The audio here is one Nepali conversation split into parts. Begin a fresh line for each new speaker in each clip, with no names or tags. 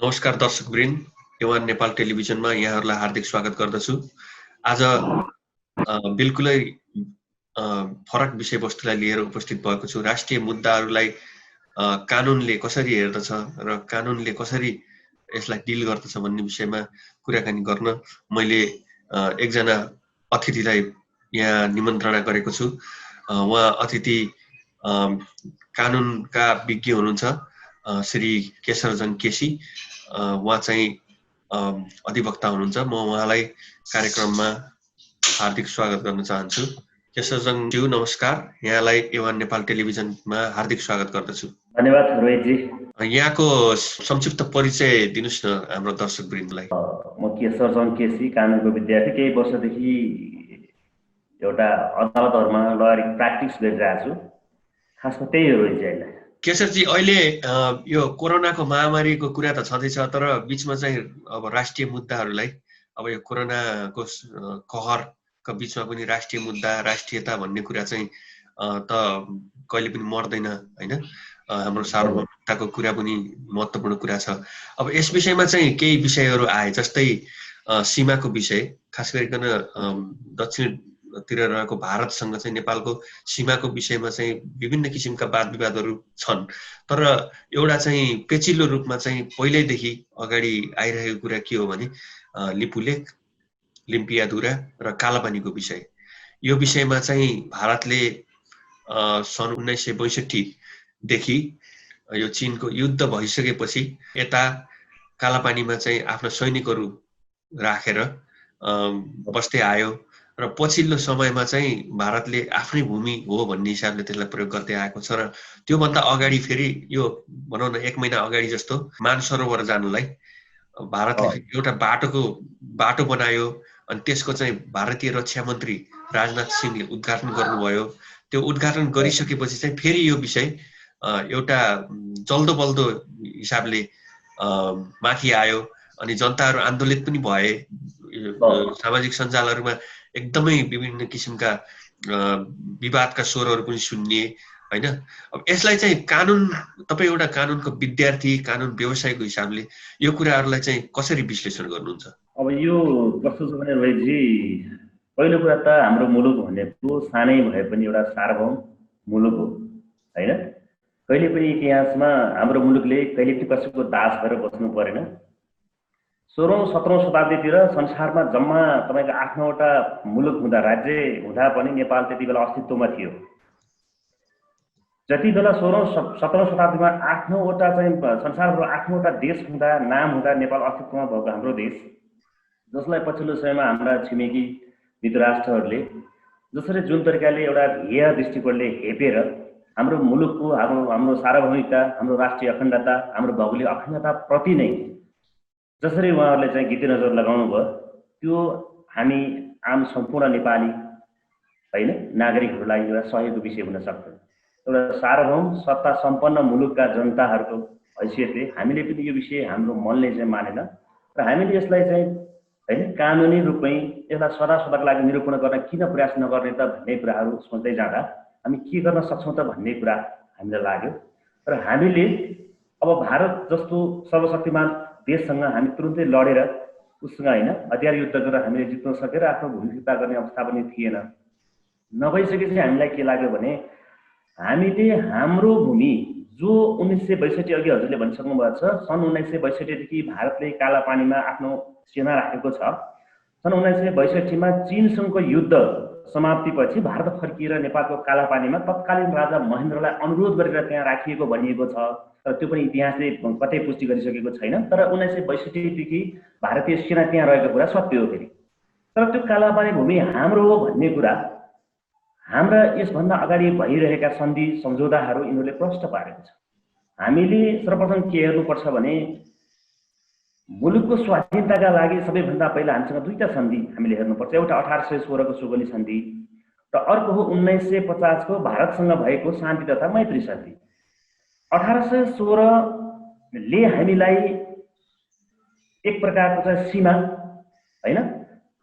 नमस्कार दर्शकवृन्द, एवान नेपाल टेलिभिजनमा यहाँहरूलाई हार्दिक स्वागत गर्दछु। आज बिल्कुलै फरक विषयवस्तुलाई लिएर उपस्थित भएको छु। राष्ट्रिय मुद्दाहरूलाई कानुनले कसरी हेर्दछ र कानुनले कसरी यसलाई डिल गर्दछ भन्ने विषयमा कुराकानी गर्न मैले एकजना अतिथिलाई यहाँ निमन्त्रणा गरेको छु। उहाँ अतिथि कानुनका विज्ञ हुनुहुन्छ, श्री केशरजङ केसी। उहाँ चाहिँ अधिवक्ता हुनुहुन्छ। म उहाँलाई कार्यक्रममा हार्दिक स्वागत गर्न चाहन्छु। केशरजङज्यू नमस्कार, यहाँलाई एवान नेपाल टेलिभिजनमा हार्दिक स्वागत गर्दछु।
धन्यवाद रोहितजी।
यहाँको संक्षिप्त परिचय दिनुस् न हाम्रो दर्शकवृन्दलाई।
म केशरजङ केसी, कानुनको विद्यार्थी, केही वर्षदेखि एउटा अदालतहरूमा लयर प्र्याक्टिस गरिरहेको छु। खासमा त्यही हो रोहितजी।
केशरजी, अहिले यो कोरोनाको महामारीको कुरा त छँदैछ, तर बिचमा चाहिँ अब राष्ट्रिय मुद्दाहरूलाई, अब यो कोरोनाको कहरको बिचमा पनि राष्ट्रिय मुद्दा, राष्ट्रियता भन्ने कुरा चाहिँ त कहिले पनि मर्दैन हैन। हाम्रो सार्वभौमिकताको कुरा पनि महत्त्वपूर्ण कुरा छ। अब यस विषयमा चाहिँ केही विषयहरू आए, जस्तै सीमाको विषय, खास गरिकन दक्षिणतिर रहेको भारतसँग चाहिँ नेपालको सीमाको विषयमा चाहिँ विभिन्न किसिमका वाद विवादहरू छन्। तर एउटा चाहिँ पेचिलो रूपमा चाहिँ पहिल्यैदेखि अगाडि आइरहेको कुरा के हो भने लिपुलेक, लिम्पियाधुरा र कालापानीको विषय। यो विषयमा चाहिँ भारतले सन् 1962 देखि यो चीनको युद्ध भइसकेपछि यता कालापानीमा चाहिँ आफ्ना सैनिकहरू राखेर बस्दै आयो र पछिल्लो समयमा चाहिँ भारतले आफ्नै भूमि हो भन्ने हिसाबले त्यसलाई प्रयोग गर्दै आएको छ। र त्योभन्दा अगाडि फेरि यो भनौँ न 1 महिना अगाडि जस्तो मानसरोवर जानुलाई भारतले एउटा बाटो बनायो अनि त्यसको चाहिँ भारतीय रक्षा मन्त्री राजनाथ सिंहले उद्घाटन गर्नुभयो। त्यो उद्घाटन गरिसकेपछि चाहिँ फेरि यो विषय एउटा जल्दो बल्दो हिसाबले माथि आयो अनि जनताहरू आन्दोलित पनि भए। सामाजिक सञ्जालहरूमा एकदमै विभिन्न किसिमका विवादका स्वरहरू पनि सुनिए हैन। अब यसलाई चाहिँ कानुन, तपाईँ एउटा कानुनको विद्यार्थी, कानुन व्यवसायको हिसाबले यो कुराहरूलाई चाहिँ कसरी विश्लेषण गर्नुहुन्छ?
अब यो कस्तो छ भने रोहितजी, पहिलो कुरा त हाम्रो मुलुक भनेको सानै भए पनि एउटा सार्वभौम मुलुक हो हैन। कहिले पनि इतिहासमा हाम्रो मुलुकले कहिले पनि कसैको दास भएर बस्नु परेन। 16औं 17औं शताब्दीतिर संसारमा जम्मा तपाईको 8-9वटा मुलुक हुँदा, राज्य हुँदा पनि नेपाल त्यति बेला अस्तित्वमा थियो। जति बेला 16औं 17औं शताब्दीमा 8-9वटा चाहिँ संसारको 8-9वटा देश हुँदा, नाम हुँदा नेपाल अस्तित्वमा भएको हाम्रो देश, जसलाई पछिल्लो समयमा हाम्रा छिमेकी मित्र राष्ट्रहरूले जसरी जुन तरिकाले एउटा हेय दृष्टिकोणले हेपेर हाम्रो मुलुकको, हाम्रो सार्वभौमिकता, हाम्रो राष्ट्रिय अखण्डता, हाम्रो भौगोलिक अखण्डता प्रति नै जसरी उहाँहरूले चाहिँ गिद्धे नजर लगाउनु भयो, त्यो हामी आम सम्पूर्ण नेपाली हैन नागरिकहरूलाई एउटा सहयोगको विषय हुन सक्छ। एउटा सार्वभौम सत्ता सम्पन्न मुलुकका जनताहरूको हैसियतले हामीले पनि यो विषय हाम्रो मनले चाहिँ मानेन र हामीले यसलाई चाहिँ हैन कानुनी रूपमै यसलाई सदाको लागि निरूपण गर्न किन प्रयास नगर्ने त भन्ने कुराहरू सोच्दै जाँदा हामी के गर्न सक्छौँ त भन्ने कुरा हामीलाई लाग्यो। र हामीले अब भारत जस्तो सर्वशक्तिमान देशसँग हामी तुरुन्तै लडेर उससँग हैन हतियार युद्ध गरेर हामीले जित्न सकेर आफ्नो भूमि फिर्ता गर्ने अवस्था पनि थिएन। नभइसकेपछि हामीलाई के लाग्यो भने हामीले हाम्रो भूमि जो 1962 अघि हजुरले भनिसक्नु भएको छ, सन् 1962 देखि भारतले कालापानीमा आफ्नो सेना राखेको छ। सन् 1962 मा चीनसँगको युद्ध समाप्तिपछि भारत फर्किएर नेपालको कालापानीमा तत्कालीन राजा महेन्द्रलाई अनुरोध गरेर त्यहाँ राखिएको भनिएको छ। तर त्यो पनि इतिहासले कतै पुष्टि गरिसकेको छैन। तर 1962 देखि भारतीय सेना त्यहाँ रहेको कुरा सत्य हो फेरि। तर त्यो कालापानी भूमि हाम्रो हो भन्ने कुरा हाम्रा यसभन्दा अगाडि भइरहेका सन्धि सम्झौताहरू यिनीहरूले प्रष्ट पारेको छ। हामीले सर्वप्रथम के हेर्नुपर्छ भने मुलुकको स्वाधीनताका लागि सबैभन्दा पहिला हामीसँग दुईटा सन्धि हामीले हेर्नुपर्छ। एउटा 1816 को सुगौली सन्धि र अर्को हो 1950 को भारतसँग भएको शान्ति तथा मैत्री सन्धि। 1816 ले हामीलाई एक प्रकारको चाहिँ सीमा हैन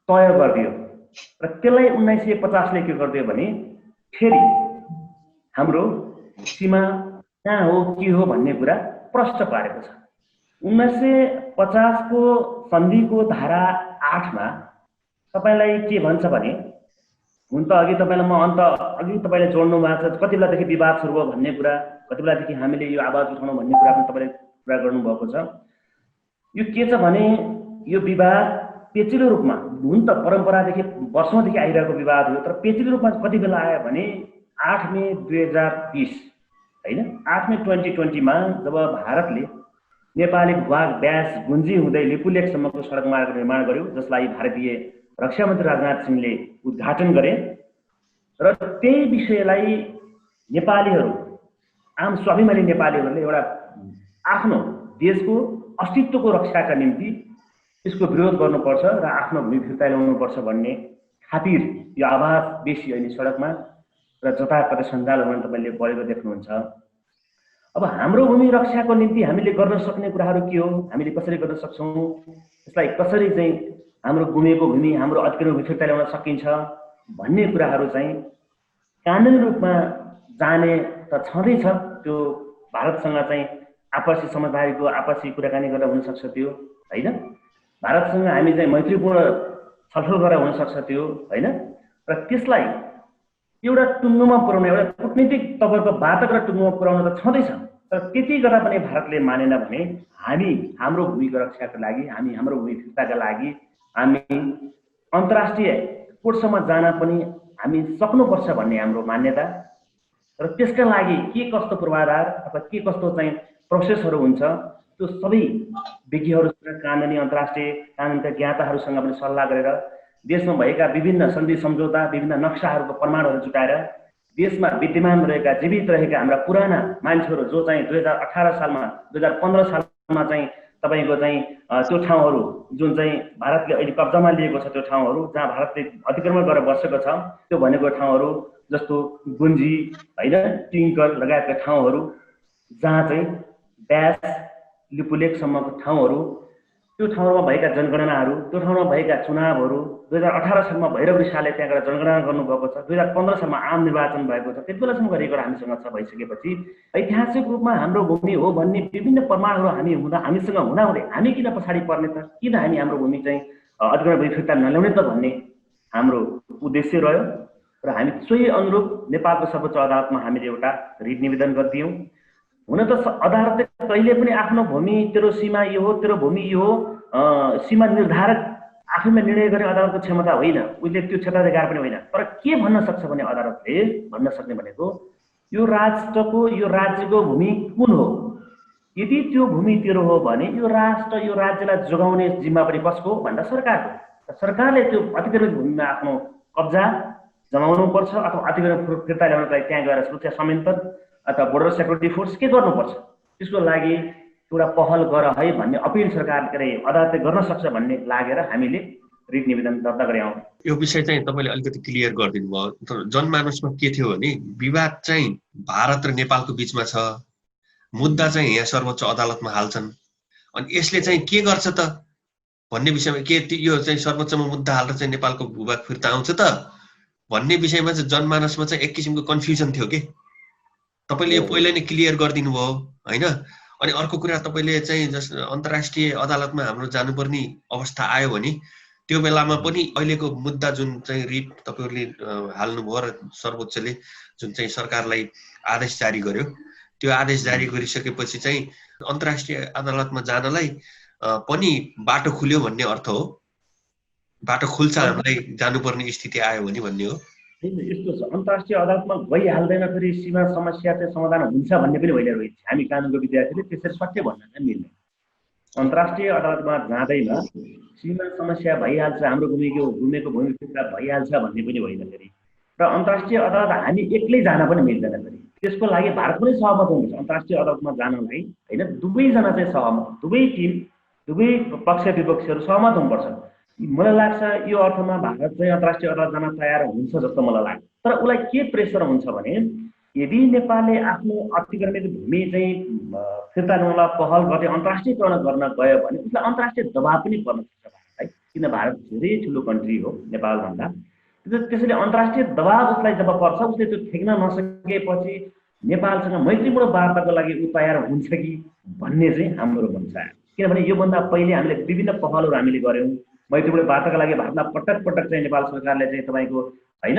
तय गरिदियो र त्यसलाई 1950 ले के गरिदियो भने फेरि हाम्रो सीमा कहाँ हो के हो भन्ने कुरा प्रष्ट पारेको छ। 1950 को सन्धिको धारा 8 मा तपाईलाई के भन्छ भने, हुन त अघि तपाईलाई म अघि तपाईले जोड्नु भएको छ कति बेलादेखि विवाद सुरु भयो भन्ने कुरा, कति बेलादेखि हामीले यो आवाज उठाउनु भन्ने कुरा पनि तपाईले कुरा गर्नुभएको छ। यो के छ भने यो विवाद पेचिलो रूपमा, हुन त परम्परादेखि वर्षौंदेखि आइरहेको विवाद हो, तर पेचिलो रूपमा कति बेला आयो भने 8 मे 2020 हैन, 8 मे 2020 मा जब भारतले नेपाली भूभाग ब्यास गुन्जी हुँदै लिपुलेकसम्मको सडक मार्ग निर्माण गर्यो, जसलाई भारतीय रक्षा मन्त्री राजनाथ सिंहले उद्घाटन गरे, र त्यही विषयलाई नेपालीहरू, आम स्वाभिमानी नेपालीहरूले एउटा आफ्नो देशको अस्तित्वको रक्षाका निम्ति यसको विरोध गर्नुपर्छ र आफ्नो भूमि फिर्ता ल्याउनुपर्छ भन्ने खातिर यो आवाज बेसी अहिले सडकमा र जताततै सञ्जालहरूमा तपाईले बढेको देख्नुहुन्छ। अब हाम्रो भूमि रक्षाको निम्ति हामीले गर्न सक्ने कुराहरू के हो, हामीले कसरी गर्न सक्छौँ, यसलाई कसरी चाहिँ हाम्रो गुमेको भूमि, हाम्रो अधिकार भूमि फिर्ता ल्याउन सकिन्छ भन्ने कुराहरू चाहिँ कानुनी रूपमा जाने त छँदैछ। त्यो भारतसँग चाहिँ आपसी समझदारीको आपसी कुराकानी गरेर हुन सक्छ त्यो हैन, भारतसँग हामी चाहिँ मैत्रीपूर्ण छलफल गरेर हुन सक्छ त्यो हैन, र त्यसलाई एउटा टुङ्गोमा पुर्याउन, एउटा कूटनीतिक तवरको वार्ता गरेर टुङ्गोमा पुर्याउन त छँदैछ, तर त्यति गर्दा पनि भारतले मानेन भने हामी हाम्रो भूमिको रक्षाको लागि, हामी हाम्रो भूमि फिर्ताका लागि हामी अन्तर्राष्ट्रिय कोर्टसम्म जान पनि हामी सक्नुपर्छ भन्ने हाम्रो मान्यता, र त्यसका लागि के कस्तो पूर्वाधार अथवा के कस्तो चाहिँ प्रोसेसहरू हुन्छ त्यो सबै विज्ञहरूसँग, कानुनी अन्तर्राष्ट्रिय कानुनका ज्ञाताहरूसँग पनि सल्लाह गरेर देशमा भएका विभिन्न सन्धि सम्झौता, विभिन्न नक्साहरूको प्रमाणहरू जुटाएर देशमा विद्यमान रहेका जीवित रहेका हाम्रा पुराना मान्छेहरू जो चाहिँ 2018 सालमा 2015 सालमा चाहिँ तपाईको चाहिँ त्यो ठाउँहरू जुन चाहिँ भारतले अहिले कब्जामा लिएको छ, त्यो ठाउँहरू जहाँ भारतले अतिक्रमण गरेर बसेको छ, त्यो भनेको ठाउँहरू जस्तो गुन्जी हैन, टिङ्कर लगायतका ठाउँहरू जहाँ चाहिँ ब्यास लिपुलेकसम्मको ठाउँहरू, त्यो ठाउँमा भएका जनगणनाहरू, त्यो ठाउँमा भएका चुनावहरू 2018 सालमा भैरव रिसालले त्यहाँ गएर जनगणना गर्नुभएको छ, 2015 सालमा आम निर्वाचन भएको छ, त्यति बेलासम्म रेकर्ड हामीसँग छ। भइसकेपछि ऐतिहासिक रूपमा हाम्रो भूमि हो भन्ने विभिन्न प्रमाणहरू हामीसँग हुँदाहुँदै हामी किन पछाडि पर्ने त, किन हामी हाम्रो भूमि चाहिँ अधिकार भूमि फिर्ता नल्याउने त भन्ने हाम्रो उद्देश्य रह्यो, र हामी सोही अनुरूप नेपालको सर्वोच्च अदालतमा हामीले एउटा रिट निवेदन गरिदियौँ। हुन त अदालतले कहिले पनि आफ्नो भूमि तेरो सीमा यो हो, तेरो भूमि यो हो, सीमा निर्धारक आफैमा निर्णय गर्ने अदालतको क्षमता होइन, उसले त्यो क्षेत्राधिकार पनि होइन। तर के भन्न सक्छ भने अदालतले भन्न सक्ने भनेको यो राष्ट्रको, यो राज्यको भूमि कुन हो, यदि त्यो भूमि तेरो हो भने यो राष्ट्र, यो राज्यलाई जोगाउने जिम्मा पनि कसको भन्दा सरकारको। सरकारले त्यो अतिक्रमित भूमिमा आफ्नो कब्जा जमाउनु पर्छ अथवा अतिक्रमण फिर्ता ल्याउनको लागि त्यहाँ गएर सुरक्षा संयन्त्र अथवा बोर्डर सेक्युरिटी फोर्स के गर्नुपर्छ, त्यसको लागि एउटा पहल गर है भन्ने अपिल सरकारले अदालतले गर्न सक्छ भन्ने लागेर हामीले रिट निवेदन दर्ता गऱ्यौँ।
यो विषय चाहिँ तपाईँले अलिकति क्लियर गरिदिनु भयो। तर जनमानसमा के थियो भने विवाद चाहिँ भारत र नेपालको बिचमा छ, मुद्दा चाहिँ यहाँ सर्वोच्च अदालतमा हाल्छन्, अनि यसले चाहिँ के गर्छ त भन्ने विषयमा, के यो चाहिँ सर्वोच्चमा मुद्दा हालेर चाहिँ नेपालको भूभाग फिर्ता आउँछ त भन्ने विषयमा चाहिँ जनमानसमा चाहिँ एक किसिमको कन्फ्युजन थियो कि तपाईले यो पहिला नै क्लियर गरिदिनु भयो हैन। अनि अर्को कुरा तपाईले चाहिँ अन्तर्राष्ट्रिय अदालतमा हाम्रो जानुपर्ने अवस्था आयो भने त्यो बेलामा पनि अहिलेको मुद्दा जुन चाहिँ रिट तपाईहरुले हाल्नुभयो र सर्वोच्चले जुन चाहिँ सरकारलाई आदेश जारी गर्यो, त्यो आदेश जारी गरिसकेपछि चाहिँ अन्तर्राष्ट्रिय अदालतमा जानलाई पनि बाटो खुल्यो भन्ने अर्थ हो। बाटो खुल्छ हामीलाई जानुपर्ने स्थिति आयो भने भन्ने हो।
यस्तो छ, अन्तर्राष्ट्रिय अदालतमा गइहाल्दैन फेरि सीमा समस्या चाहिँ समाधान हुन्छ भन्ने पनि होइन रहेछ। हामी कानुनको विद्यार्थीले त्यसरी सत्य भन्न चाहिँ मिल्दैन। अन्तर्राष्ट्रिय अदालतमा जाँदैमा सीमा समस्या भइहाल्छ, हाम्रो गुमेको भूमि फिर्ता भइहाल्छ भन्ने पनि होइन फेरि। र अन्तर्राष्ट्रिय अदालत हामी एक्लै जान पनि मिल्दैन फेरि, त्यसको लागि भारत पनि सहमत हुनुपर्छ अन्तर्राष्ट्रिय अदालतमा जानलाई हैन। दुवैजना चाहिँ सहमत, दुवै टिम, दुवै पक्ष विपक्षहरू सहमत हुनुपर्छ। मलाई लाग्छ यो अर्थमा भारत चाहिँ अन्तर्राष्ट्रिय अदालत जान तयार हुन्छ जस्तो मलाई लाग्छ। तर उसलाई के प्रेसर हुन्छ भने यदि नेपालले आफ्नो अतिक्रमित भूमि चाहिँ फिर्ता ल्याउनलाई पहल गर्ने अन्तर्राष्ट्रियकरण गर्न गयो भने उसलाई अन्तर्राष्ट्रिय दबाब पनि पर्न सक्छ भारतलाई, किन भारत धेरै ठुलो कन्ट्री हो नेपालभन्दा। त्यसैले अन्तर्राष्ट्रिय दबाब उसलाई जब पर्छ, उसले त्यो ठेक्न नसकेपछि नेपालसँग मैत्रीपूर्ण वार्ताको लागि ऊ तयार हुन्छ कि भन्ने चाहिँ हाम्रो भन्छ। किनभने योभन्दा पहिले हामीले विभिन्न पहलहरू हामीले गऱ्यौँ। मैत्रीपूर्ण वार्ताका लागि भारतमा पटक पटक चाहिँ नेपाल सरकारले चाहिँ तपाईँको होइन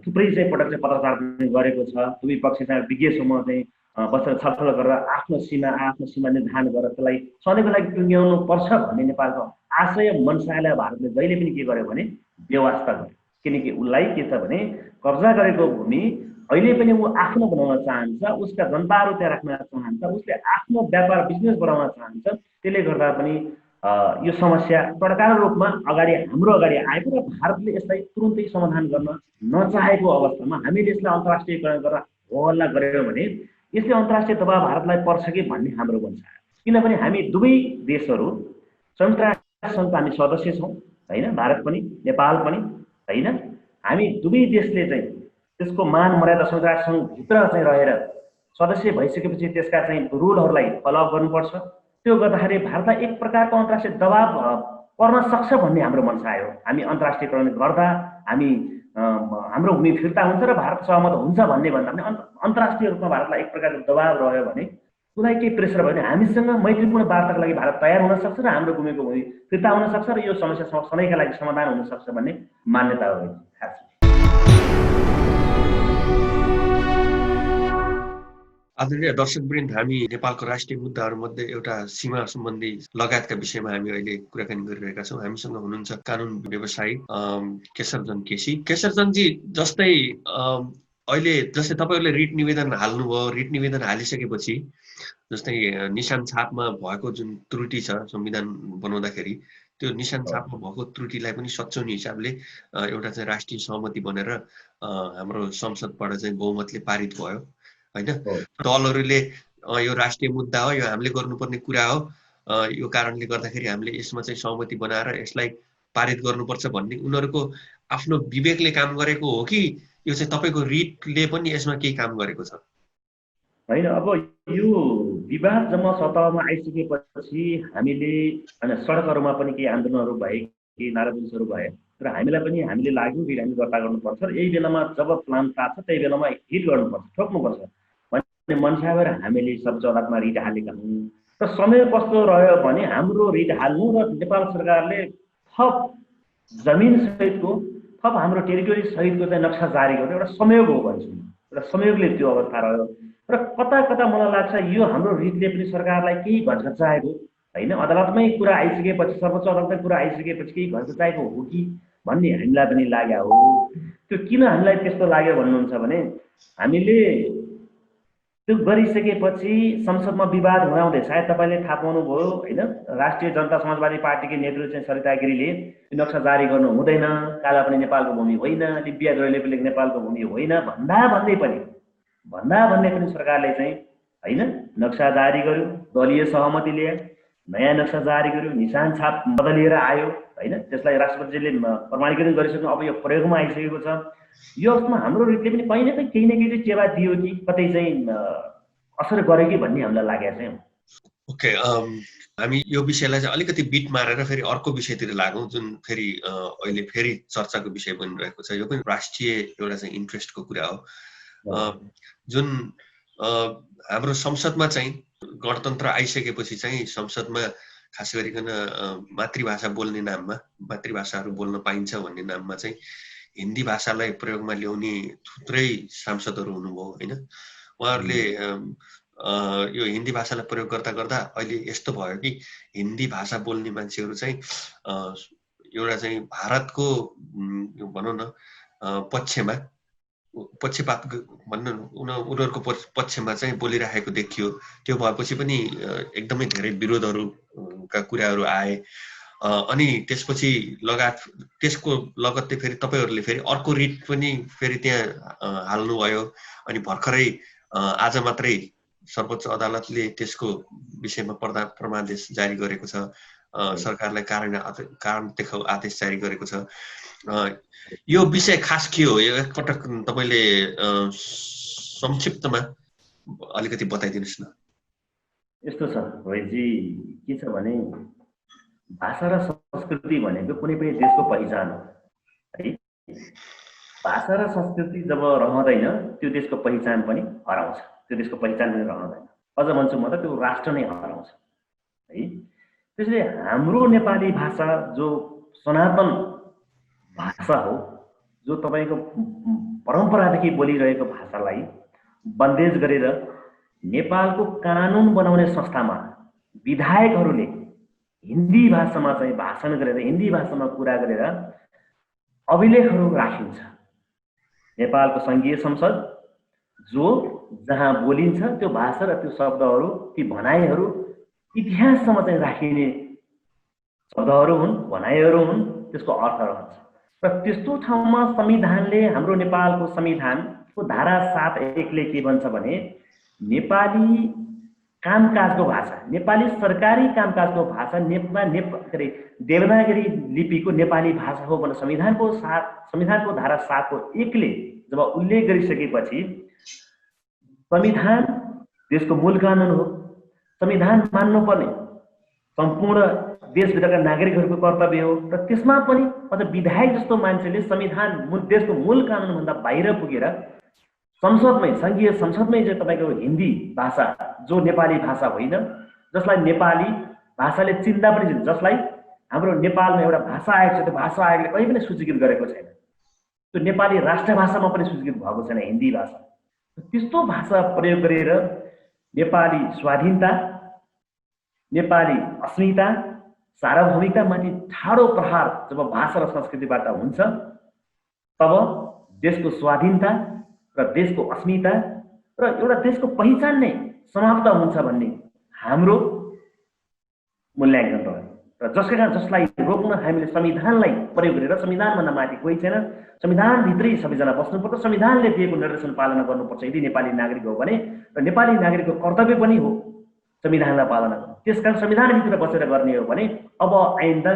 थुप्रै चाहिँ पटक चाहिँ पत्रचार गरेको छ। दुवै पक्ष चाहिँ विज्ञ समूह चाहिँ बसेर छलफल गरेर आफ्नो सीमा निर्धारण गरेर त्यसलाई सधैँको लागि टुङ्ग्याउनु पर्छ भन्ने नेपालको आशय मनसायलाई भारतले जहिले पनि के गर्यो भने व्यवस्था गर्यो। किनकि उसलाई के छ भने कब्जा गरेको भूमि अहिले पनि ऊ आफ्नो बनाउन चाहन्छ, उसका जनताहरू त्यहाँ राख्न चाहन्छ, उसले आफ्नो व्यापार बिजनेस बढाउन चाहन्छ। त्यसले गर्दा पनि यो समस्या प्रकारको रूपमा हाम्रो अगाडि आएको र भारतले यसलाई तुरुन्तै समाधान गर्न नचाहेको अवस्थामा हामीले यसलाई अन्तर्राष्ट्रियकरण गरेर हल्ला गऱ्यौँ भने यसले अन्तर्राष्ट्रिय दबाव भारतलाई पर्छ कि भन्ने हाम्रो भन्छ। किनभने हामी दुवै देशहरू संयुक्त राष्ट्र सङ्घका हामी सदस्य छौँ होइन, भारत पनि नेपाल पनि होइन। हामी दुवै देशले चाहिँ त्यसको मान मर्यादा संयुक्त राष्ट्र सङ्घभित्र चाहिँ रहेर सदस्य भइसकेपछि त्यसका चाहिँ रुलहरूलाई फलोअप गर्नुपर्छ। त्यो गर्दाखेरि भारतलाई एक प्रकारको अन्तर्राष्ट्रिय दबाव पर्न सक्छ भन्ने हाम्रो मनसाय हो। हामी अन्तर्राष्ट्रियकरण गर्दा हामी हाम्रो भूमि फिर्ता हुन्छ र भारत सहमत हुन्छ भन्ने भन्दा पनि अन्तर्राष्ट्रिय रूपमा भारतलाई एक प्रकारको दबाव रह्यो भने उसलाई केही प्रेसर भयो भने हामीसँग मैत्रीपूर्ण वार्ताको लागि भारत तयार हुन सक्छ र हाम्रो गुमेको भूमि फिर्ता हुन सक्छ र यो समस्या सधैँका लागि समाधान हुन सक्छ भन्ने मान्यता हो खास।
आदरणीय दर्शकवृन्द, हामी नेपालको राष्ट्रिय मुद्दाहरूमध्ये एउटा सीमा सम्बन्धी लगायतका विषयमा हामी अहिले कुराकानी गरिरहेका छौँ। हामीसँग हुनुहुन्छ कानुन व्यवसायी केशरजन केसी। केशरजनजी, जस्तै अहिले जस्तै तपाईँहरूले रिट निवेदन हाल्नुभयो, रिट निवेदन हालिसकेपछि जस्तै निशान छापमा भएको जुन त्रुटि छ संविधान बनाउँदाखेरि, त्यो निशान छापमा भएको त्रुटिलाई पनि सच्याउने हिसाबले एउटा चाहिँ राष्ट्रिय सहमति बनेर हाम्रो संसदबाट चाहिँ बहुमतले पारित भयो होइन। दलहरूले यो राष्ट्रिय मुद्दा हो, यो हामीले गर्नुपर्ने कुरा हो, यो कारणले गर्दाखेरि हामीले यसमा चाहिँ सहमति बनाएर यसलाई पारित गर्नुपर्छ भन्ने उनीहरूको आफ्नो विवेकले काम गरेको हो कि यो चाहिँ तपाईँको रिटले पनि यसमा केही काम गरेको छ?
होइन, अब यो विवाद जम्मा सतहमा आइसकेपछि हामीले सडकहरूमा पनि केही आन्दोलनहरू भए, केही नाराबाजीहरू भए र हामीले लाग्यो कि हामी दर्ता गर्नुपर्छ र यही बेलामा जब प्लान तात्छ त्यही बेलामा हिट गर्नुपर्छ, ठोक्नुपर्छ भन्ने मनसा भएर हामीले सर्वोच्च अदालतमा रिट हालेका हौँ। र समय कस्तो रह्यो भने हाम्रो रिट हाल्नु र नेपाल सरकारले थप जमिन सहितको थप हाम्रो टेरिटोरी सहितको चाहिँ नक्सा जारी गर्नु एउटा संयोग हो भन्छु। एउटा संयोगले त्यो अवस्था रह्यो र कता कता मलाई लाग्छ यो हाम्रो रिटले पनि सरकारलाई केही घचघचाएको होइन, अदालतमै कुरा आइसकेपछि, सर्वोच्च अदालतमै कुरा आइसकेपछि केही घचघचाएको हो कि भन्ने हामीलाई पनि लाग्यो हो। त्यो किन हामीलाई त्यस्तो लाग्यो भन्नुहुन्छ भने हामीले त्यो गरिसकेपछि संसदमा विवाद हुँदाहुँदै सायद तपाईँले थाहा पाउनुभयो होइन, राष्ट्रिय जनता समाजवादी पार्टीकी नेतृत्व चाहिँ सरिता गिरीले नक्सा जारी गर्नु हुँदैन, कालापानी नेपालको भूमि होइन, लिबिया ग्रहले नेपालको भूमि होइन भन्दै पनि सरकारले चाहिँ होइन नक्सा जारी गर्यो, दलीय सहमति ल्यायो, नयाँ नक्सा जारी गर्यो, निशान छाप बदलिएर आयो होइन, त्यसलाई राष्ट्रपतिले प्रमाणीकरण गरिसक्नु, अब यो प्रयोगमा आइसकेको छ। यो अवस्थामा हाम्रो रिटले पनि कहीँ न कहीँ केही न केही टेवा दियो कि कतै चाहिँ असर गर्यो कि भन्ने हामीलाई लागेको छ।
ओके, हामी यो विषयलाई चाहिँ अलिकति बिट मारेर फेरि अर्को विषयतिर लागौँ, जुन फेरि अहिले फेरि चर्चाको विषय बनिरहेको छ। यो पनि राष्ट्रिय एउटा चाहिँ इन्ट्रेस्टको कुरा हो। जुन हाम्रो संसदमा चाहिँ गणतन्त्र आइसकेपछि चाहिँ संसदमा खास गरिकन मातृभाषा बोल्ने नाममा, मातृभाषाहरू बोल्न पाइन्छ भन्ने नाममा चाहिँ हिन्दी भाषालाई प्रयोगमा ल्याउने थुप्रै सांसदहरू हुनुभयो होइन। उहाँहरूले यो हिन्दी भाषालाई प्रयोग गर्दा गर्दा अहिले यस्तो भयो कि हिन्दी भाषा बोल्ने मान्छेहरू चाहिँ एउटा चाहिँ भारतको भनौँ न पक्षमा, पक्षपात भन्नु उनीहरूको पक्षमा चाहिँ बोलिरहेको देखियो। त्यो भएपछि पनि एकदमै धेरै विरोधहरूका कुराहरू आए। अनि त्यसपछि त्यसको लगत्तै फेरि तपाईँहरूले फेरि अर्को रिट पनि फेरि त्यहाँ हाल्नुभयो। अनि भर्खरै आज मात्रै सर्वोच्च अदालतले त्यसको विषयमा परमादेश जारी गरेको छ, सरकारलाई कारण देखाउ आदेश जारी गरेको छ। यो विषय खास के हो, यो एकपटक तपाईँले संक्षिप्तमा अलिकति बताइदिनुहोस् न।
यस्तो छ रोहितजी, के छ भने भाषा र संस्कृति भनेको कुनै पनि देशको पहिचान हो है। भाषा र संस्कृति जब रहँदैन त्यो देशको पहिचान पनि हराउँछ, त्यो देशको पहिचान पनि रहँदैन। अझ भन्छु म त त्यो राष्ट्र नै हराउँछ। है। त्यसैले हाम्रो नेपाली भाषा जो सनातन भाषा हो, जो तपाईँको परम्परादेखि बोलिरहेको भाषालाई बन्देज गरेर नेपालको कानुन बनाउने संस्थामा विधायकहरूले हिन्दी भाषामा चाहिँ भाषण गरेर, हिन्दी भाषामा कुरा गरेर अभिलेखहरू राखिन्छ। नेपालको सङ्घीय संसद जो जहाँ बोलिन्छ त्यो भाषा र त्यो शब्दहरू, ती भनाइहरू इतिहाससम्म चाहिँ राखिने शब्दहरू हुन्, भनाइहरू हुन्, त्यसको अर्थ रहन्छ। र त्यस्तो ठाउँमा संविधानले, हाम्रो नेपालको संविधानको धारा 7(1) के भन्छ भने नेपाली कामकाजको भाषा, नेपाली सरकारी कामकाजको भाषा देवनागरी लिपिको नेपाली भाषा हो भनेर संविधानको धारा 7(1) जब उल्लेख गरिसकेपछि संविधान देशको मूल कानुन हो, संविधान मान्नुपर्ने सम्पूर्ण देशभित्रका नागरिकहरूको कर्तव्य हो। र त्यसमा पनि अझ विधायक जस्तो मान्छेले संविधान देशको मूल कानुनभन्दा बाहिर पुगेर संसदमै, सङ्घीय संसदमै चाहिँ तपाईँको हिन्दी भाषा जो नेपाली भाषा होइन, जसलाई नेपाली भाषाले चिन्ता पनि छैन, जसलाई हाम्रो नेपालमा एउटा भाषा आयोग छ, त्यो भाषा आयोगले कहीँ पनि सूचीकृत गरेको छैन, त्यो नेपाली राष्ट्रभाषामा पनि सूचीकृत भएको छैन हिन्दी भाषा। त्यस्तो भाषा प्रयोग गरेर नेपाली स्वाधीनता, नेपाली अस्मिता, सार्वभौमिकतामाथि ठाडो प्रहार जब भाषा र संस्कृतिबाट हुन्छ, तब देशको स्वाधीनता र देशको अस्मिता र एउटा देशको पहिचान नै समाप्त हुन्छ भन्ने हाम्रो मूल्याङ्कन रह्यो। र जसका कारण जसलाई रोक्न हामीले संविधानलाई प्रयोग गरेर, संविधानभन्दा माथि कोही छैन, संविधानभित्रै सबैजना बस्नुपर्छ, संविधानले दिएको निर्देशन पालना गर्नुपर्छ यदि नेपाली नागरिक हो भने, र नेपाली नागरिकको कर्तव्य पनि हो संविधानलाई पालना गर्नु। त्यसकारण संविधानभित्र बसेर गर्ने हो भने अब आइन्दा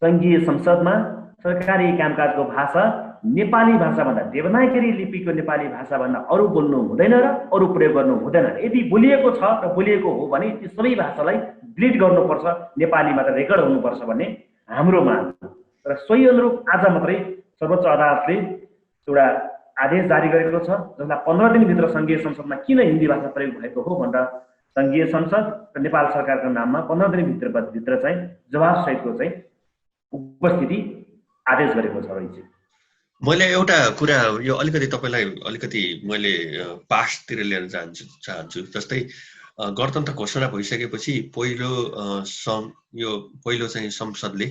सङ्घीय संसदमा सरकारी कामकाजको भाषा नेपाली भाषाभन्दा, देवनागरी लिपिको नेपाली भाषाभन्दा अरू बोल्नु हुँदैन र अरू प्रयोग गर्नु हुँदैन। यदि बोलिएको छ र बोलिएको हो भने ती सबै भाषालाई डिलिट गर्नुपर्छ, नेपालीमा त रेकर्ड हुनुपर्छ भन्ने हाम्रो माग। र सोही अनुरूप आज मात्रै सर्वोच्च अदालतले एउटा आदेश जारी गरेको छ, जसलाई 15 दिनभित्र सङ्घीय संसदमा किन हिन्दी भाषा प्रयोग भएको हो भनेर सङ्घीय संसद र नेपाल सरकारको नाममा 15 दिनभित्र चाहिँ जवाफसहितको चाहिँ उपस्थिति आदेश गरेको छ।
मैले एउटा कुरा यो अलिकति तपाईँलाई अलिकति मैले पास्टतिर लिएर चाहन्छु। जस्तै गणतन्त्र घोषणा भइसकेपछि पहिलो चाहिँ संसदले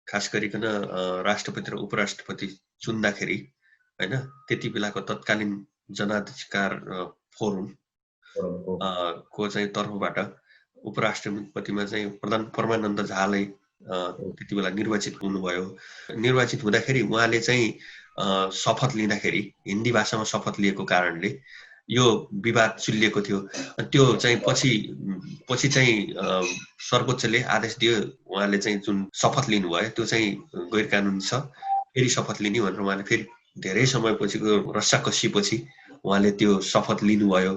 खास गरिकन राष्ट्रपति र उपराष्ट्रपति चुन्दाखेरि हैन, त्यति बेलाको तत्कालीन जनाधिकार फोरम को चाहिँ तर्फबाट उपराष्ट्रपतिमा चाहिँ प्रधान परमानन्द झालाई त्यति बेला निर्वाचित हुनुभयो। निर्वाचित हुँदाखेरि उहाँले चाहिँ शपथ लिँदाखेरि हिन्दी भाषामा शपथ लिएको कारणले यो विवाद चुलिएको थियो। त्यो चाहिँ पछि चाहिँ सर्वोच्चले आदेश दियो, उहाँले चाहिँ जुन शपथ लिनुभयो त्यो चाहिँ गैर कानुनी छ, फेरि शपथ लिने भनेर उहाँले फेरि धेरै समयपछिको रस्साकसीपछि उहाँले त्यो शपथ लिनुभयो।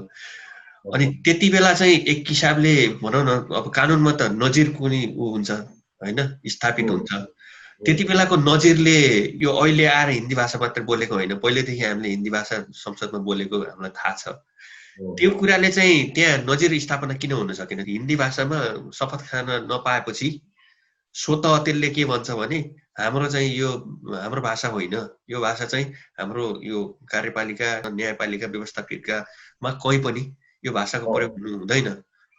अनि त्यति बेला चाहिँ एक हिसाबले भनौँ न, अब कानुनमा त नजिर कुनै हुन्छ हैन, स्थापित हुन्छ। त्यति बेलाको नजिरले यो अहिले आएर हिन्दी भाषा मात्र बोलेको होइन, पहिलेदेखि हामीले हिन्दी भाषा संसदमा बोलेको हामीलाई थाहा छ। त्यो कुराले चाहिँ त्यहाँ नजिर स्थापना किन हुन सकेन? हिन्दी भाषामा शपथ खान नपाएपछि स्वतः त्यसले के भन्छ भने हाम्रो चाहिँ यो हाम्रो भाषा होइन, यो भाषा चाहिँ हाम्रो यो कार्यपालिका, न्यायपालिका, व्यवस्थापिकामा कहीँ पनि यो भाषाको प्रयोग हुनु हुँदैन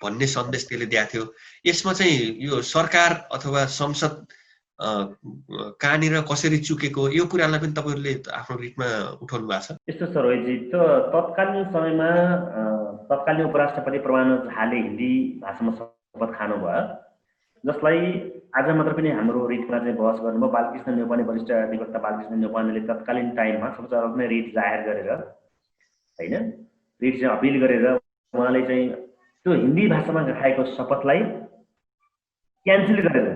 भन्ने सन्देश त्यसले दिएको थियो। यसमा चाहिँ यो सरकार अथवा संसद कहाँनिर कसरी चुकेको, यो कुरालाई पनि तपाईँहरूले आफ्नो रिटमा उठाउनु भएको छ?
यस्तो छ रोहितजी, त्यो तत्कालीन समयमा तत्कालीन उपराष्ट्रपति परमानन्द झाले हिन्दी भाषामा शपथ खानुभयो, जसलाई आज मात्र पनि हाम्रो रिटमा चाहिँ बहस गर्नुभयो। बालकृष्ण न्यौपाने, वरिष्ठ अधिवक्ता बालकृष्ण न्यौपानेले तत्कालीन टाइममा सर्वोच्च अदालतमै रिट जाहेर गरेर हैन, रिट चाहिँ अपिल गरेर उहाँले चाहिँ त्यो हिन्दी भाषामा खाएको शपथलाई क्यान्सल गरेर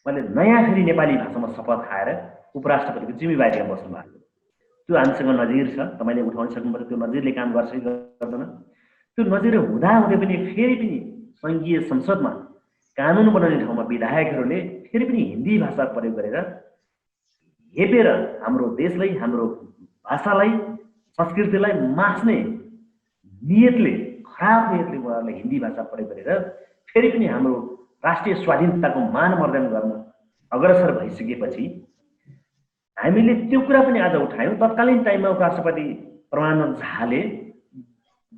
उहाँले नयाँ फेरि नेपाली भाषामा शपथ खाएर उपराष्ट्रपतिको जिम्मेवारीमा बस्नु भएको। त्यो हामीसँग नजिर छ, तपाईँले उठाउन सक्नुपर्छ। त्यो नजिरले काम गर्छ कि गर्दैन, त्यो नजिर हुँदाहुँदै पनि फेरि पनि सङ्घीय संसदमा कानुन बनाउने ठाउँमा विधायकहरूले फेरि पनि हिन्दी भाषा प्रयोग गरेर हेपेर हाम्रो देशलाई, हाम्रो भाषालाई, संस्कृतिलाई मास्ने नियतले आफैहरूले उहाँहरूलाई हिन्दी भाषा प्रयोग गरेर फेरि पनि हाम्रो राष्ट्रिय स्वाधीनताको मान मर्दन गर्न अग्रसर भइसकेपछि हामीले त्यो कुरा पनि आज उठायौँ। तत्कालीन टाइममा उपराष्ट्रपति परमानन्द झाले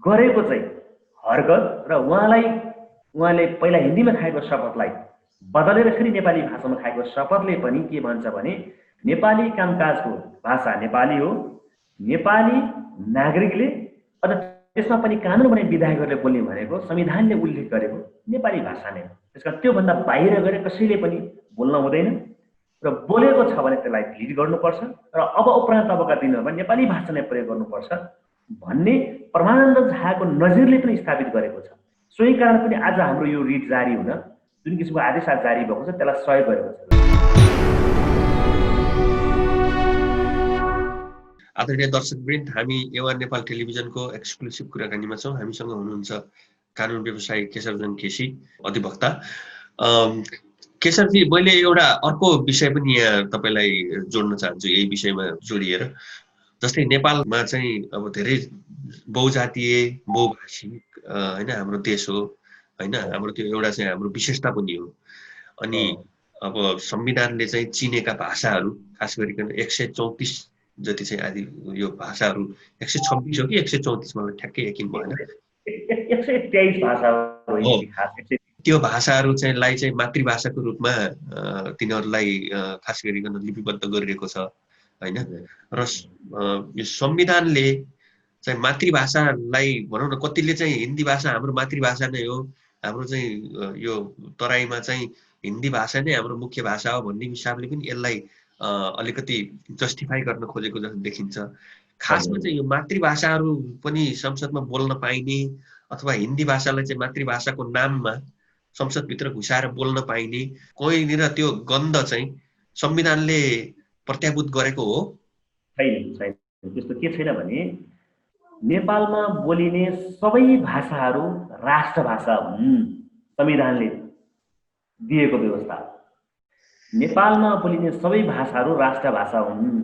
गरेको चाहिँ हरकत र उहाँले पहिला हिन्दीमा खाएको शपथलाई बदलेर फेरि नेपाली भाषामा खाएको शपथले पनि के भन्छ भने नेपाली कामकाजको भाषा नेपाली हो, नेपाली नागरिकले अझ त्यसमा पनि कानुन बनाउने विधायकहरूले बोल्ने भनेको संविधानले उल्लेख गरेको नेपाली भाषा नै हो। त्यसकारण त्योभन्दा बाहिर गएर कसैले पनि बोल्न हुँदैन र बोलेको छ भने त्यसलाई डिलिट गर्नुपर्छ र अब उपरान्त अबका दिनहरूमा नेपाली भाषा नै प्रयोग गर्नुपर्छ भन्ने परमानन्द झाको नजिरले पनि स्थापित गरेको छ। सोही कारण पनि आज हाम्रो यो रिट जारी हुन जुन किसिमको आदेश जारी भएको छ त्यसलाई सहयोग गरेको छ।
आदरणीय दर्शकवृन्द, हामी एवान नेपाल टेलिभिजनको एक्सक्लुसिभ कुराकानीमा छौँ। हामीसँग हुनुहुन्छ कानुन व्यवसायी केशवजन केसी, अधिवक्ता। केशवजी, मैले एउटा अर्को विषय पनि यहाँ तपाईँलाई जोड्न चाहन्छु यही विषयमा जोडिएर। जस्तै नेपालमा चाहिँ अब धेरै बहुजातीय बहुभाषिक होइन हाम्रो देश हो होइन, हाम्रो त्यो एउटा चाहिँ हाम्रो विशेषता पनि हो। अनि अब संविधानले चाहिँ चिनेका भाषाहरू खास गरिकन 134 जति चाहिँ आदि यो भाषाहरू 126 हो कि 134 मलाई ठ्याक्कै यकिन भएन,
123 भाषा हो।
त्यो भाषाहरू चाहिँ लाई चाहिँ मातृभाषाको रूपमा तिनीहरूलाई खास गरिकन लिपिबद्ध गरिरहेको छ होइन। र यो संविधानले चाहिँ मातृभाषालाई भनौँ न कतिले चाहिँ हिन्दी भाषा हाम्रो मातृभाषा नै हो, हाम्रो चाहिँ यो तराईमा चाहिँ हिन्दी भाषा नै हाम्रो मुख्य भाषा हो भन्ने हिसाबले पनि यसलाई अलिकति जस्टिफाई गर्न खोजेको जस्तो देखिन्छ। खासमा चाहिँ यो मातृभाषाहरू पनि संसदमा बोल्न पाइने अथवा हिन्दी भाषालाई चाहिँ मातृभाषाको नाममा संसदभित्र घुसाएर बोल्न पाइने कहीँनिर त्यो गन्ध चाहिँ संविधानले प्रत्याभूत गरेको हो?
छैन, त्यस्तो के छैन भने नेपालमा बोलिने सबै भाषाहरू राष्ट्रभाषा हुन्। संविधानले दिएको व्यवस्था नेपालमा बोलिने सबै भाषाहरू राष्ट्रभाषा हुन्।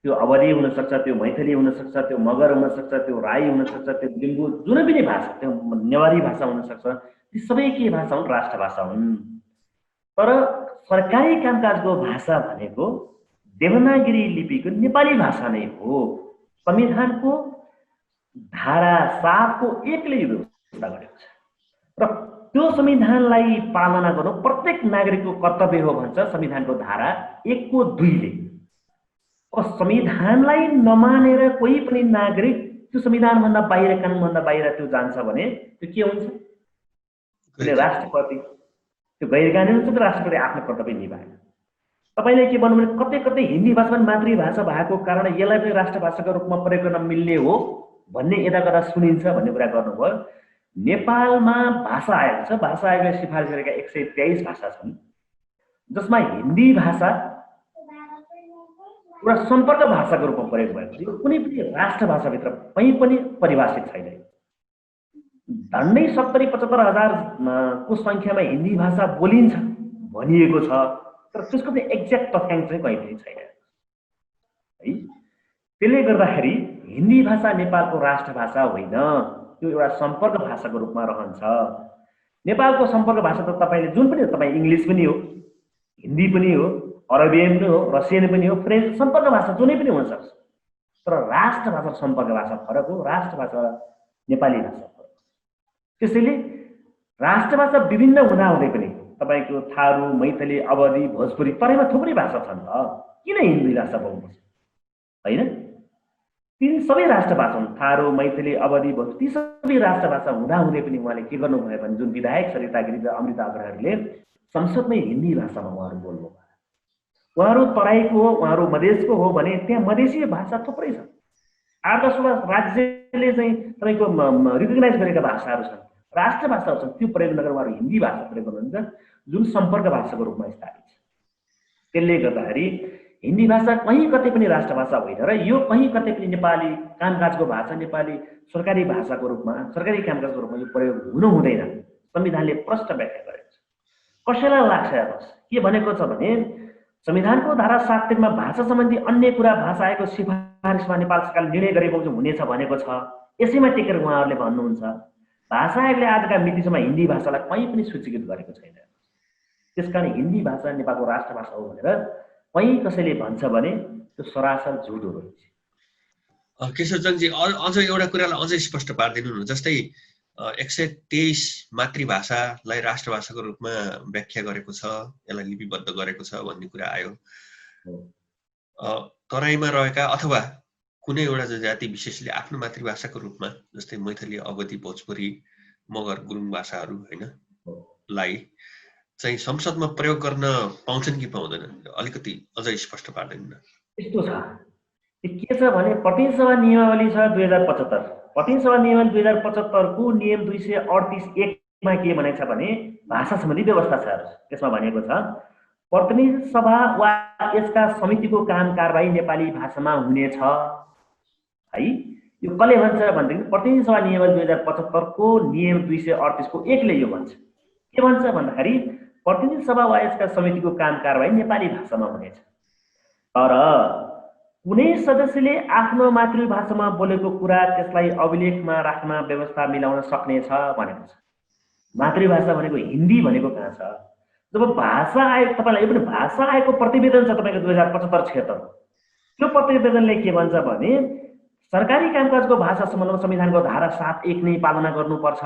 त्यो अवधी हुन सक्छ, त्यो मैथिली हुन सक्छ, त्यो मगर हुन सक्छ, त्यो राई हुन सक्छ, त्यो लिम्बू जुनै पनि भाषा, त्यो नेवारी भाषा हुन सक्छ, ती सबै के भाषा हुन्? राष्ट्रभाषा हुन्। तर सरकारी कामकाजको भाषा भनेको देवनागरी लिपिको नेपाली भाषा नै हो। संविधानको धारा 7 को 1 ले व्यवस्था गरेको छ र त्यो संविधानलाई पालना गर्नु प्रत्येक नागरिकको कर्तव्य हो भन्छ संविधानको धारा 1 को 2 ले। अब संविधानलाई नमानेर कोही पनि नागरिक त्यो संविधानभन्दा बाहिर, कानुनभन्दा बाहिर त्यो जान्छ भने त्यो के हुन्छ? त्यसले राष्ट्रपति त्यो गैर कानुनी हुन्छ। राष्ट्रपति आफ्नो कर्तव्य निभाएन। तपाईँले के भन्नु भने कतै कतै हिन्दी भाषा पनि मातृभाषा भएको कारण यसलाई पनि राष्ट्रभाषाको रूपमा प्रयोग गर्न मिल्ने हो भन्ने यता कता सुनिन्छ भन्ने कुरा गर्नुभयो। नेपालमा भाषा आयोग छ, भाषा आयोगले सिफारिस गरेका 123 भाषा छन्, जसमा हिन्दी भाषा एउटा सम्पर्क भाषाको रूपमा प्रयोग भएको छ। कुनै पनि राष्ट्रभाषाभित्र कहीँ पनि परिभाषित छैन। झन्डै 70-75 हजार को संख्यामा हिन्दी भाषा बोलिन्छ भनिएको छ, तर त्यसको चाहिँ एक्ज्याक्ट तथ्याङ्क चाहिँ कहीँ पनि छैन है। त्यसले गर्दाखेरि हिन्दी भाषा नेपालको राष्ट्रभाषा होइन, त्यो एउटा सम्पर्क भाषाको रूपमा रहन्छ। नेपालको सम्पर्क भाषा त तपाईँले जुन पनि हो, तपाईँ इङ्ग्लिस पनि हो, हिन्दी पनि हो, अरबियन पनि हो, रसियन पनि हो, फ्रेन्च, सम्पर्क भाषा जुनै पनि हुनसक्छ। तर राष्ट्रभाषा सम्पर्क भाषा फरक हो, राष्ट्रभाषा नेपाली भाषा फरक। त्यसैले राष्ट्रभाषा विभिन्न हुँदाहुँदै पनि तपाईँको थारू, मैथिली, अवधी, भोजपुरी तराईमा थुप्रै भाषा छन् त, किन हिन्दी भाषा बोल्नुपर्छ? होइन, ती सबै राष्ट्रभाषा हुन्। थारू, मैथिली, अवधी, भोजपुरी ती सबै राष्ट्रभाषा हुँदाहुँदै पनि उहाँले के गर्नुभयो भने जुन विधायक सरिता गिरी र अमृता अग्रहरीले संसदमै हिन्दी भाषामा उहाँहरू बोल्नुभयो। उहाँहरू तराईको हो, उहाँहरू मधेसको हो भने त्यहाँ मधेसी भाषा थुप्रै छ। 8-10 राज्यले चाहिँ तपाईँको रिकगनाइज गरेका भाषाहरू छन्, राष्ट्रभाषाहरू छन्, त्यो प्रयोग नगरेर उहाँहरू हिन्दी भाषा प्रयोग गर्नुहुन्छ जुन सम्पर्क भाषाको रूपमा स्थापित छ। त्यसले गर्दाखेरि हिन्दी भाषा कहीँ कतै पनि राष्ट्रभाषा होइन र यो कहीँ कतै पनि नेपाली कामकाजको भाषा, नेपाली सरकारी भाषाको रूपमा, सरकारी कामकाजको रूपमा यो प्रयोग हुनु हुँदैन। संविधानले प्रष्ट व्याख्या गरेको छ। कसैलाई लाग्छ हेर्नुहोस् के भनेको छ भने संविधानको धारा 7 मा भाषा सम्बन्धी अन्य कुरा भाषा आयोगको सिफारिसमा नेपाल सरकारले निर्णय गरेको हुनेछ भनेको छ। यसैमा टेकेर उहाँहरूले भन्नुहुन्छ भाषा आयोगले आजका मितिसम्म हिन्दी भाषालाई कहीँ पनि सूचीकृत गरेको छैन। त्यसकारण हिन्दी भाषा नेपालको राष्ट्रभाषा हो भनेर कहीँ कसैले भन्छ भने त्यो सरासर झुट हो रहेछ।
केशवजङजी अझ एउटा कुरालाई अझै स्पष्ट पारिदिनु न, जस्तै 123 मातृभाषालाई राष्ट्रभाषाको रूपमा व्याख्या गरेको छ, यसलाई लिपिबद्ध गरेको छ भन्ने कुरा आयो। तराईमा रहेका अथवा कुनै एउटा जनजाति विशेषले आफ्नो मातृभाषाको रूपमा जस्तै मैथिली, अवधी, भोजपुरी, मगर, गुरुङ भाषाहरू हैन लाई चाहिँ संसदमा प्रयोग गर्न पाउँछन् कि पाउँदैन, अलिकति अझै स्पष्ट पार्दैन न।
यस्तो छ, के छ भने प्रतिनिधि सभा नियमावली छ 2075। प्रतिनिधि सभा नियमावली 2075 को नियम 238(1) मा के भनेको छ भने भाषा सम्बन्धी व्यवस्था छ। त्यसमा भनेको छ प्रतिनिधि सभा वा यसका समितिको काम कारबाही नेपाली भाषामा हुनेछ है। यो कसले भन्छ भनेदेखि प्रतिनिधि सभा नियमावली 2075 को नियम 238 को 1 ले यो भन्छ। के भन्छ भन्दाखेरि प्रतिनिधि सभा वा यसका समितिको काम कारबाही नेपाली भाषामा हुनेछ। तर कुनै सदस्यले आफ्नो मातृभाषामा बोलेको कुरा त्यसलाई अभिलेखमा राख्न व्यवस्था मिलाउन सक्नेछ भनेको छ। मातृभाषा भनेको हिन्दी भनेको कहाँ छ? जब भाषा आयोग, तपाईलाई यो पनि भाषा आयोगको प्रतिवेदन छ तपाईको 2075-76। त्यो प्रतिवेदनले के भन्छ भने सरकारी कामकाजको भाषा सम्बन्धमा संविधानको धारा 7(1) नै पालना गर्नुपर्छ।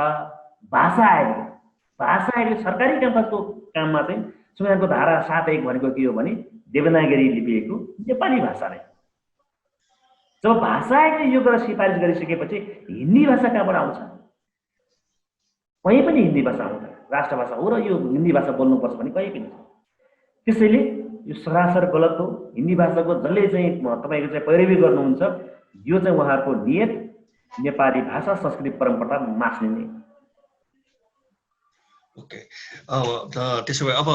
भाषा आयोगले सरकारी कामकाजको काममा चाहिँ संविधानको धारा 7(1) भनेको के हो भने देवनागरी लिपिएको नेपाली भाषा नै। जब भाषा आयोगले यो कुरा सिफारिस गरिसकेपछि हिन्दी भाषा कहाँबाट आउँछ? कहीँ पनि हिन्दी भाषा आउँछ, राष्ट्रभाषा हो र यो हिन्दी भाषा बोल्नुपर्छ भने कहीँ पनि। त्यसैले यो सरासर गलत हो। हिन्दी भाषाको जसले चाहिँ तपाईको चाहिँ पैरवी गर्नुहुन्छ यो चाहिँ उहाँहरूको नियत नेपाली भाषा संस्कृति परम्परा मास्ने नै।
ओके, त्यसो भए अब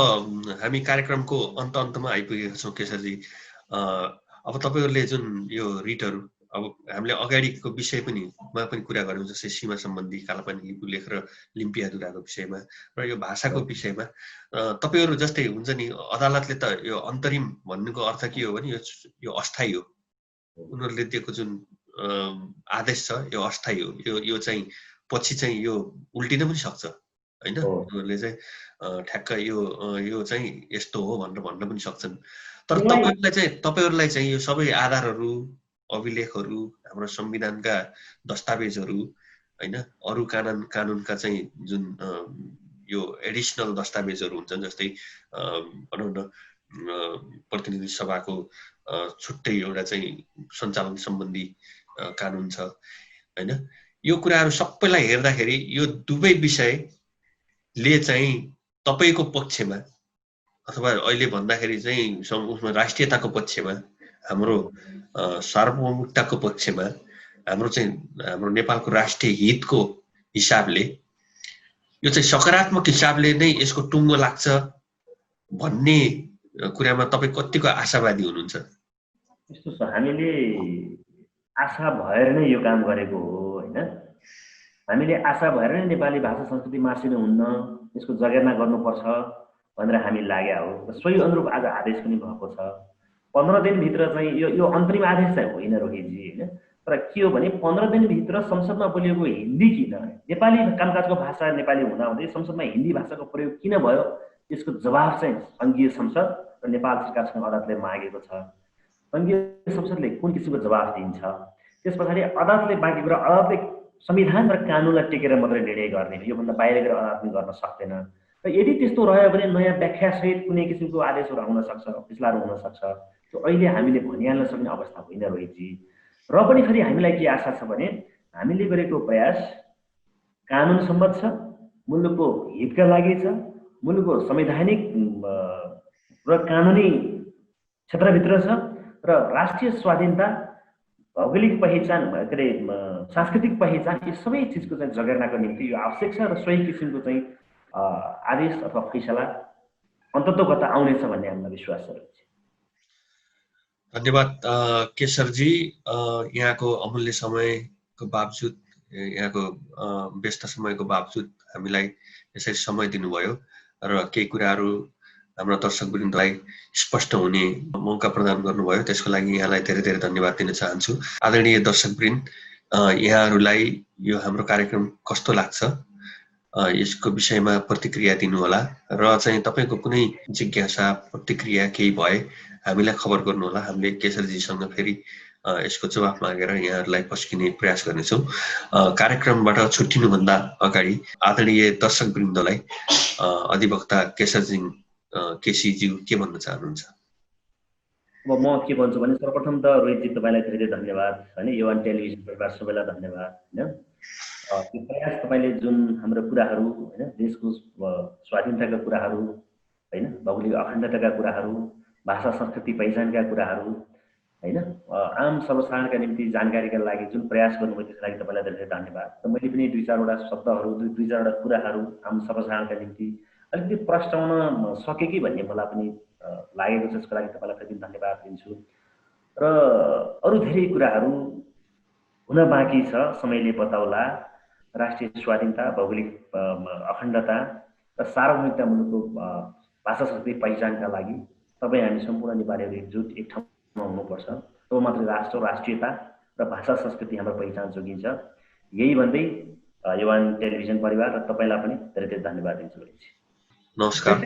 हामी कार्यक्रमको अन्तमा आइपुगेका छौँ केशरजी। अब तपाईहरुले जुन यो रिटहरू, अब हामीले अगाडिको विषय पनि कुरा गर्यौं, जस्तै सीमा सम्बन्धी कालापानी लिपु लेख र लिम्पियाधुराको विषयमा र यो भाषाको विषयमा तपाईहरु जस्तै हुन्छ नि, अदालतले त यो अन्तरिम भन्नुको अर्थ के हो भने यो अस्थायी हो। उनीहरूले दिएको जुन आदेश छ यो अस्थायी हो। यो चाहिँ पछि चाहिँ यो उल्टिन पनि सक्छ हैन। उनीहरूले चाहिँ ठ्याक्क यो चाहिँ यस्तो हो भनेर भन्न पनि सक्छन्। तर तपाईहरुलाई चाहिँ यो सबै आधारहरू, अभिलेखहरू, हाम्रो संविधानका दस्तावेजहरू हैन, अरु कानुनका चाहिँ जुन यो एडिशनल दस्तावेजहरू हुन्छन्, जस्तै भनौं न प्रतिनिधि सभाको छुट्टै एउटा चाहिँ सञ्चालन सम्बन्धी कानुन छ हैन। यो कुराहरू सबैलाई हेर्दाखेरि यो दुवै विषयले चाहिँ तपाईको पक्षमा अथवा अहिले भन्दाखेरि चाहिँ उसमा राष्ट्रियताको पक्षमा, हाम्रो सार्वभौमिकताको पक्षमा, हाम्रो नेपालको राष्ट्रिय हितको हिसाबले यो चाहिँ सकारात्मक हिसाबले नै यसको टुङ्गो लाग्छ भन्ने कुरामा तपाई कतिको आशावादी हुनुहुन्छ?
यस्तो छ, हामीले आशा भएर नै यो काम गरेको हो हैन। हामीले आशा भएर नै नेपाली भाषा संस्कृति मासिनु हुन्न, यसको जगेर्ना गर्नुपर्छ भनेर हामी लाग्या हो। सोही अनुरूप आज आदेश पनि भएको छ। 15 दिनभित्र चाहिँ यो अन्तरिम आदेश चाहिँ होइन रोहितजी हैन। तर के हो भने 15 दिनभित्र संसदमा बोलिएको हिन्दी किन, नेपाली कामकाजको भाषा नेपाली हुँदाहुँदै संसदमा हिन्दी भाषाको प्रयोग किन भयो, यसको जवाफ चाहिँ संघीय संसद र नेपाल सरकारसँग अदालतले मागेको छ। संघीय संसदले कुन किसिमको जवाफ दिन्छ, त्यसपछि अदालतले बाँकी कुरा, अदालतले संविधान र कानुनलाई टेकेर मात्रै निर्णय गर्ने, योभन्दा बाहिर गएर अदालतले गर्न सक्दैन। र यदि त्यस्तो रह्यो भने नयाँ व्याख्यासहित कुनै किसिमको आदेशहरू आउन सक्छ, फैसलाहरू हुन सक्छ। त्यो अहिले हामीले भनिहाल्न सक्ने अवस्था होइन रोहितजी। र पनि फेरि हामीलाई के आशा छ भने हामीले गरेको प्रयास कानुन सम्मत छ, मुलुकको हितका लागि छ, मुलुकको संवैधानिक र कानुनी क्षेत्रभित्र छ र राष्ट्रिय स्वाधीनता, भौगोलिक पहिचान, सांस्कृतिक पहिचान, यो सबै चिजको चाहिँ जगेर्नाको निम्ति यो आवश्यक छ र सोही किसिमको चाहिँ आदेश अथवा फैसला अन्ततोगत आउनेछ भन्ने हामीलाई विश्वास छ।
धन्यवाद केशरजी, यहाँको अमूल्य समयको बावजुद, यहाँको व्यस्त समयको बावजुद हामीलाई यसरी समय दिनुभयो र केही कुराहरू हाम्रो दर्शकवृन्दलाई स्पष्ट हुने मौका प्रदान गर्नुभयो। त्यसको लागि यहाँलाई धेरै धेरै धन्यवाद दिन चाहन्छु। आदरणीय दर्शकवृन्द, यहाँहरूलाई यो हाम्रो कार्यक्रम कस्तो लाग्छ यसको विषयमा प्रतिक्रिया दिनुहोला र चाहिँ तपाईँको कुनै जिज्ञासा प्रतिक्रिया केही भए हामीलाई खबर गर्नुहोला। हामीले केशरजीसँग फेरि यसको जवाफ मागेर यहाँहरूलाई पस्किने प्रयास गर्नेछौँ। कार्यक्रमबाट छुट्टिनुभन्दा अगाडि आदरणीय दर्शकवृन्दलाई अधिवक्ता केसीज्यू के भन्न चाहनुहुन्छ?
अब म के भन्छु भने सर्वप्रथम त रोहितजी तपाईँलाई धेरै धेरै धन्यवाद होइन, युवान टेलिभिजन परिवार सबैलाई धन्यवाद होइन। यो प्रयास तपाईँले जुन हाम्रो कुराहरू होइन, देशको स्वाधीनताका कुराहरू होइन, भौगोलिक अखण्डताका कुराहरू, भाषा संस्कृति पहिचानका कुराहरू होइन, आम सर्वसाधारणका निम्ति जानकारीका लागि जुन प्रयास गर्नुभयो त्यसको लागि तपाईँलाई धेरै धेरै धन्यवाद। र मैले पनि दुई चारवटा शब्दहरू दुई चारवटा कुराहरू आम सर्वसाधारणका निम्ति अलिकति प्रस्ताउन सके कि भन्ने मलाई पनि लागेको छ। त्यसको लागि तपाईँलाई फेरि धन्यवाद दिन्छु। र अरू धेरै कुराहरू हुन बाँकी छ, समयले बताउला। राष्ट्रिय स्वाधीनता, भौगोलिक अखण्डता र सार्वभौमिकता मुलुकको भाषा संस्कृति पहिचानका लागि तपाईँ हामी सम्पूर्ण नेपालीहरू एकजुट एक ठाउँमा हुनुपर्छ। तब मात्रै राष्ट्र, राष्ट्रियता र भाषा संस्कृति हाम्रो पहिचान जोगिन्छ। यही भन्दै युवान टेलिभिजन परिवार र तपाईँलाई पनि धेरै धेरै धन्यवाद दिन्छु।
नमस्कार।